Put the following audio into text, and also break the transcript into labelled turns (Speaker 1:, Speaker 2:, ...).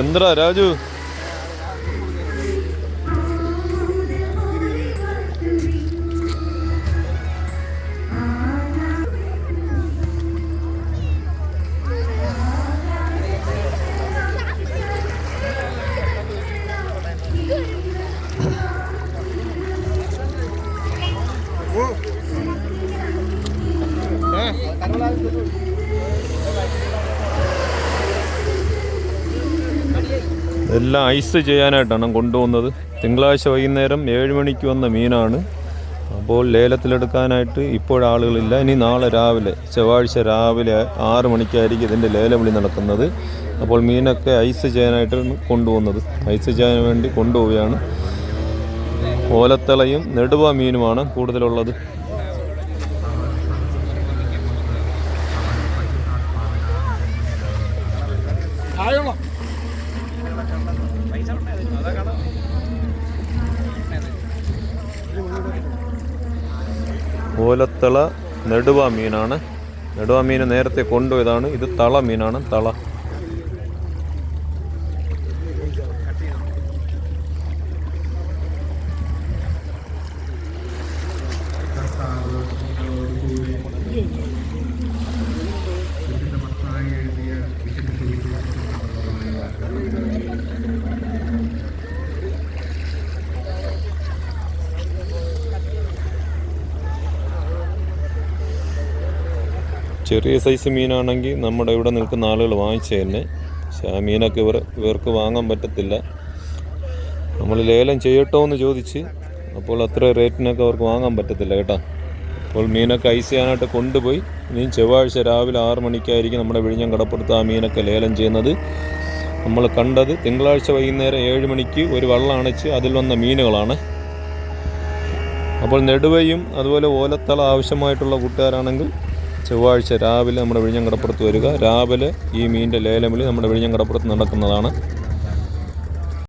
Speaker 1: എന്താ രാജു? എല്ലാം ഐസ് ചെയ്യാനായിട്ടാണ് കൊണ്ടുപോകുന്നത്. തിങ്കളാഴ്ച വൈകുന്നേരം 7 മണിക്ക് വന്ന മീനാണ്. അപ്പോൾ ലേലത്തിലെടുക്കാനായിട്ട് ഇപ്പോഴാളുകളില്ല. ഇനി നാളെ രാവിലെ, ചൊവ്വാഴ്ച രാവിലെ 6 മണിക്കായിരിക്കും ഇതിൻ്റെ ലേലവിളി നടക്കുന്നത്. അപ്പോൾ മീനൊക്കെ ഐസ് ചെയ്യാനായിട്ടാണ് കൊണ്ടുപോകുന്നത്. ഐസ് ചെയ്യാൻ വേണ്ടി കൊണ്ടുപോവുകയാണ്. ഓലത്തളയും നെടുവ മീനുമാണ് കൂടുതലുള്ളത്. ഓലത്തള നെടുവ മീനാണ്. നെടുവ മീൻ നേരത്തെ കൊണ്ടുപോയതാണ്. ഇത് തള മീനാണ്. തള ചെറിയ സൈസ് മീനാണെങ്കിൽ നമ്മുടെ ഇവിടെ നിൽക്കുന്ന ആളുകൾ വാങ്ങിച്ചു തന്നെ. പക്ഷേ ആ മീനൊക്കെ ഇവർക്ക് വാങ്ങാൻ പറ്റത്തില്ല. നമ്മൾ ലേലം ചെയ്യട്ടോ എന്ന് ചോദിച്ച്, അപ്പോൾ അത്ര റേറ്റിനൊക്കെ അവർക്ക് വാങ്ങാൻ പറ്റത്തില്ല കേട്ടോ. അപ്പോൾ മീനൊക്കെ ഐസ് ചെയ്യാനായിട്ട് കൊണ്ടുപോയി. ഇനി ചൊവ്വാഴ്ച രാവിലെ 6 മണിക്കായിരിക്കും നമ്മുടെ വിഴിഞ്ഞം കടപ്പുറത്ത് ആ മീനൊക്കെ ലേലം ചെയ്യുന്നത്. നമ്മൾ കണ്ടത് തിങ്കളാഴ്ച വൈകുന്നേരം 7 മണിക്ക് ഒരു വള്ളം അണച്ച് അതിൽ വന്ന മീനുകളാണ്. അപ്പോൾ നെടുവയും അതുപോലെ ഓലത്തള ആവശ്യമായിട്ടുള്ള കൂട്ടുകാരാണെങ്കിൽ ചൊവ്വാഴ്ച രാവിലെ നമ്മുടെ വിഴിഞ്ഞം കടപ്പുറത്ത് വരിക. രാവിലെ ഈ മീനിൻ്റെ ലേലം വിളി നമ്മുടെ വിഴിഞ്ഞം കടപ്പുറത്ത് നടക്കുന്നതാണ്.